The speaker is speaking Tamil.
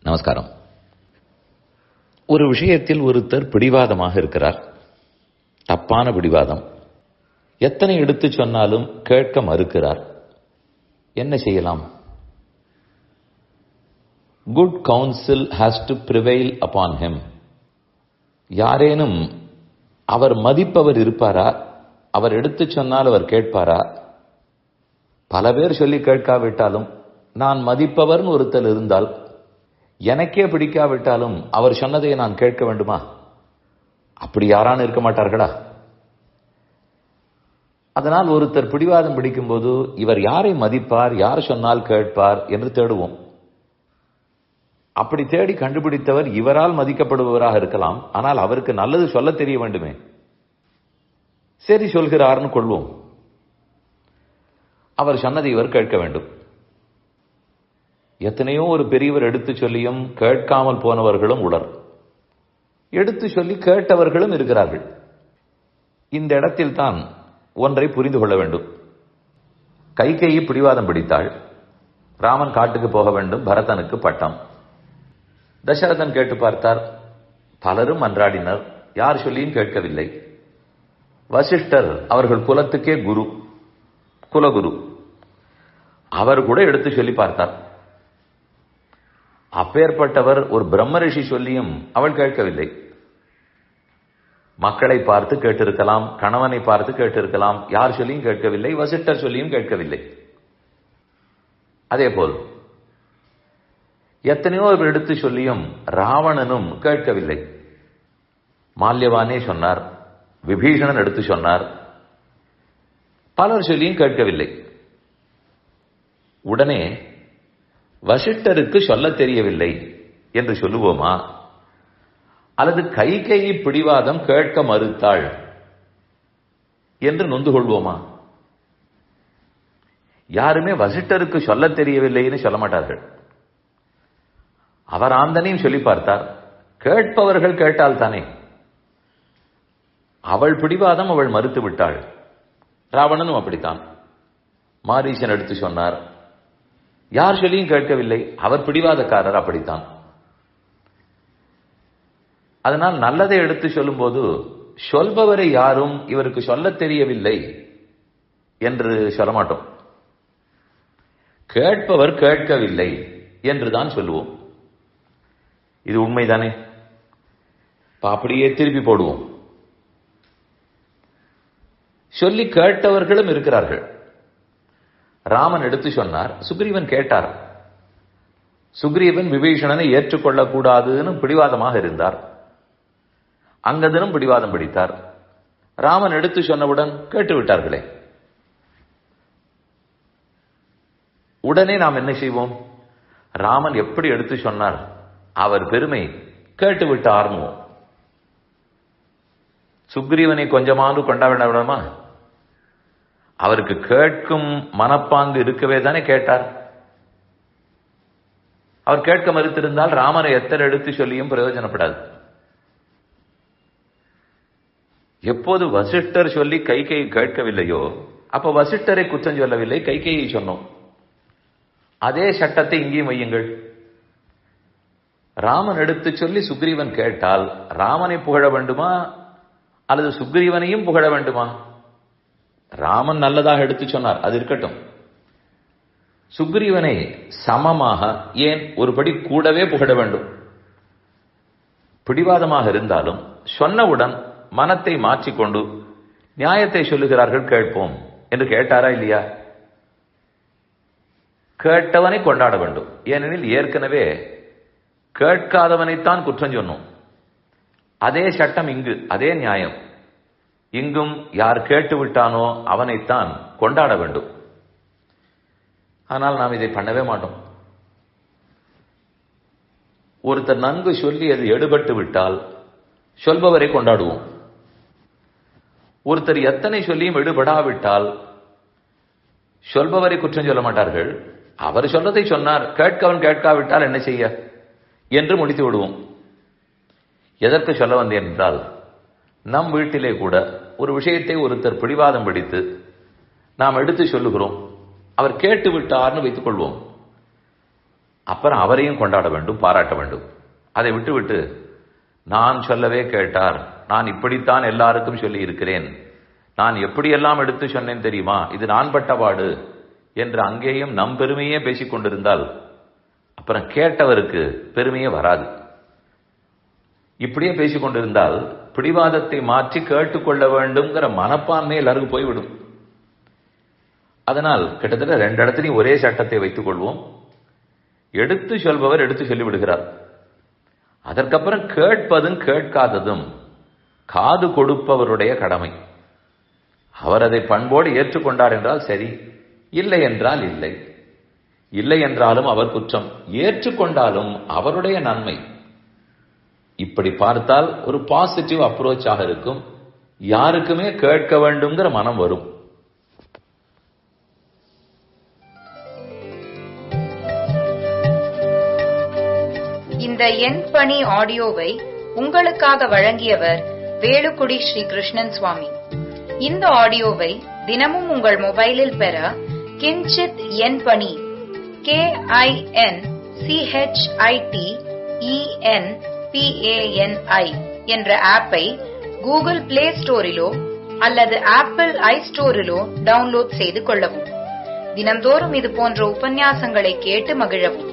நமஸ்காரம். ஒரு விஷயத்தில் ஒருத்தர் பிடிவாதமாக இருக்கிறார். தப்பான பிடிவாதம். எத்தனை எடுத்து சொன்னாலும் கேட்க மறுக்கிறார். என்ன செய்யலாம்? Good council has to prevail upon him. யாரேனும் அவர் மதிப்பவர் இருப்பாரா? அவர் எடுத்து சொன்னால் அவர் கேட்பாரா? பல பேர் சொல்லி கேட்காவிட்டாலும் நான் மதிப்பவர்னு ஒருத்தர் இருந்தால், எனக்கே பிடிக்காவிட்டாலும் அவர் சொன்னதை நான் கேட்க வேண்டுமா? அப்படி யாரான இருக்க மாட்டார்களா? அதனால் ஒருத்தர் பிடிவாதம் பிடிக்கும்போது இவர் யாரை மதிப்பார், யார் சொன்னால் கேட்பார் என்று தேடுவோம். அப்படி தேடி கண்டுபிடித்தவர் இவரால் மதிக்கப்படுபவராக இருக்கலாம். ஆனால் அவருக்கு நல்லது சொல்ல தெரிய வேண்டுமே. சரி, சொல்கிறார்னு கொள்வோம். அவர் சொன்னதை இவர் கேட்க வேண்டும். எத்தனையோ ஒரு பெரியவர் எடுத்து சொல்லியும் கேட்காமல் போனவர்களும் உளர். எடுத்து சொல்லி கேட்டவர்களும் இருக்கிறார்கள். இந்த இடத்தில் தான் ஒன்றை புரிந்து கொள்ள வேண்டும். கைகேயி பிடிவாதம் பிடித்தாள். ராமன் காட்டுக்கு போக வேண்டும், பரதனுக்கு பட்டம். தசரதன் கேட்டு பார்த்தார். பலரும் மன்றாடினர், யார் சொல்லியும் கேட்கவில்லை. வசிஷ்டர் அவர்கள் குலத்துக்கே குரு, குலகுரு. அவர் கூட எடுத்து சொல்லி பார்த்தார். அப்பேற்பட்டவர் ஒரு பிரம்ம ரிஷி சொல்லியும் அவள் கேட்கவில்லை. மக்களை பார்த்து கேட்டிருக்கலாம், கணவனை பார்த்து கேட்டிருக்கலாம், யார் சொல்லியும் கேட்கவில்லை. வசிஷ்டர் சொல்லியும் கேட்கவில்லை. அதே போல் எத்தனையோ எடுத்து சொல்லியும் ராவணனும் கேட்கவில்லை. மால்யவானே சொன்னார், விபீஷணன் எடுத்து சொன்னார், பலர் சொல்லியும் கேட்கவில்லை. உடனே வசிஷ்டருக்கு சொல்ல தெரியவில்லை என்று சொல்லுவோமா? அல்லது கைகேயி பிடிவாதம் கேட்க மறுத்தாள் என்று நொந்து கொள்வோமா? யாருமே வசிஷ்டருக்கு சொல்ல தெரியவில்லைன்னு சொல்ல மாட்டார்கள். அவர் ஆந்தனையும் சொல்லி பார்த்தார். கேட்பவர்கள் கேட்டால் தானே. அவள் பிடிவாதம் அவள் மறுத்து விட்டாள். ராவணனும் அப்படித்தான். மாரீசன் எடுத்து சொன்னார், யார் சொல்லியும் கேட்கவில்லை. அவர் பிடிவாதக்காரர், அப்படித்தான். அதனால் நல்லதை எடுத்து சொல்லும் போது சொல்பவரை யாரும் இவருக்கு சொல்ல தெரியவில்லை என்று சொல்ல மாட்டோம். கேட்பவர் கேட்கவில்லை என்றுதான் சொல்லுவோம். இது உண்மைதானே? அப்படியே திருப்பி போடுவோம். சொல்லி கேட்டவர்களும் இருக்கிறார்கள். ராமன் எடுத்து சொன்னார், சுக்ரீவன் கேட்டார். சுக்ரீவன் விபீஷணனை ஏற்றுக்கொள்ளக்கூடாதுன்னு பிடிவாதமாக இருந்தார். அங்கதனும் பிடிவாதம் பிடித்தார். ராமன் எடுத்து சொன்னவுடன் கேட்டுவிட்டார்களே. உடனே நாம் என்ன செய்வோம்? ராமன் எப்படி எடுத்து சொன்னார், அவர் பெருமை கேட்டுவிட்டு ஆரம்புவோம். சுக்ரீவனை கொஞ்சமாவது கொண்டாட விடமா? அவருக்கு கேட்கும் மனப்பாங்கு இருக்கவே தானே கேட்டார். அவர் கேட்க மறுத்திருந்தால் ராமனை எத்தனை எடுத்து சொல்லியும் பிரயோஜனப்படாது. எப்போது வசிஷ்டர் சொல்லி கைகேயி கேட்கவில்லையோ அப்ப வசிஷ்டரை குற்றம் சொல்லவில்லை, கைகேயை சொன்னோம். அதே சட்டத்தை இங்கேயும் வையுங்கள். ராமன் எடுத்து சொல்லி சுக்ரீவன் கேட்டால் ராமனை புகழ வேண்டுமா அல்லது சுக்ரீவனையும் புகழ வேண்டுமா? ராமன் நல்லதாக எடுத்து சொன்னார், அது இருக்கட்டும். சுக்ரீவனை சமமாக, ஏன் ஒருபடி கூடவே புகழ வேண்டும். பிடிவாதமாக இருந்தாலும் சொன்னவுடன் மனத்தை மாற்றிக்கொண்டு நியாயத்தை சொல்லுகிறார்கள், கேட்போம் என்று கேட்டாரா இல்லையா? கேட்டவனை கொண்டாட வேண்டும். ஏனெனில் ஏற்கனவே கேட்காதவனைத்தான் குற்றம் சொன்னோம். அதே சட்டம் இங்கு, அதே நியாயம் இங்கும். யார் கேட்டு விட்டானோ அவனைத்தான் கொண்டாட வேண்டும். ஆனால் நாம் இதை பண்ணவே மாட்டோம். ஒருத்தர் நன்கு சொல்லி அது எடுபட்டு விட்டால் சொல்பவரை கொண்டாடுவோம். ஒருத்தர் எத்தனை சொல்லியும் எடுபடாவிட்டால் சொல்பவரை குற்றம் சொல்ல மாட்டார்கள். அவர் சொன்னதை சொன்னார், கேட்கவன் கேட்காவிட்டால் என்ன செய்ய என்று முடித்து விடுவோம். எதற்கு சொல்ல வந்தேன் என்றால், நம் வீட்டிலே கூட ஒரு விஷயத்தை ஒருத்தர் பிடிவாதம் பிடித்து நாம் எடுத்து சொல்லுகிறோம். அவர் கேட்டு விட்டார்னு வைத்துக் கொள்வோம். அப்புறம் அவரையும் கொண்டாட வேண்டும், பாராட்ட வேண்டும். அதை விட்டுவிட்டு நான் சொல்லவே கேட்டார், நான் இப்படித்தான் எல்லாருக்கும் சொல்லி இருக்கிறேன், நான் எப்படியெல்லாம் எடுத்து சொன்னேன் தெரியுமா, இது நான் பட்டபாடு என்று அங்கேயும் நம் பெருமையே பேசிக் கொண்டிருந்தால் அப்புறம் கேட்டவருக்கு பெருமையே வராது. இப்படியே பேசிக் கொண்டிருந்தால் பிடிவாதத்தை மாற்றி கேட்டுக்கொள்ள வேண்டும்ங்கிற மனப்பான்மை எல்லாருக்கும் போய்விடும். அதனால் கிட்டத்தட்ட 2 இடத்துலையும் ஒரே சட்டத்தை வைத்துக் கொள்வோம். எடுத்து சொல்பவர் எடுத்து சொல்லிவிடுகிறார். அதற்கப்புறம் கேட்பதும் கேட்காததும் காது கொடுப்பவருடைய கடமை. அவர் அதை பண்போடு ஏற்றுக்கொண்டார் என்றால் சரி, இல்லை என்றால் இல்லை. இல்லை என்றாலும் அவர் குற்றம், ஏற்றுக்கொண்டாலும் அவருடைய நன்மை. இப்படி பார்த்தால் ஒரு பாசிட்டிவ் அப்ரோச்சாக இருக்கும். யாருக்குமே கேட்க வேண்டும்ங்கிற மனம் வரும். இந்த என் பணி ஆடியோவை உங்களுக்காக வழங்கியவர் வேலுக்குடி ஸ்ரீ கிருஷ்ணன் சுவாமி. இந்த ஆடியோவை தினமும் உங்கள் மொபைலில் பெற கிஞ்சித் என் பணி KINCHITENPANI என்ற ஆப்பை கூகுள் பிளே ஸ்டோரிலோ அல்லது ஆப்பிள் ஐஸ்டோரிலோ டவுன்லோட் செய்து கொள்ளவும். தினந்தோறும் இது போன்ற உபன்யாசங்களை கேட்டு மகிழவும்.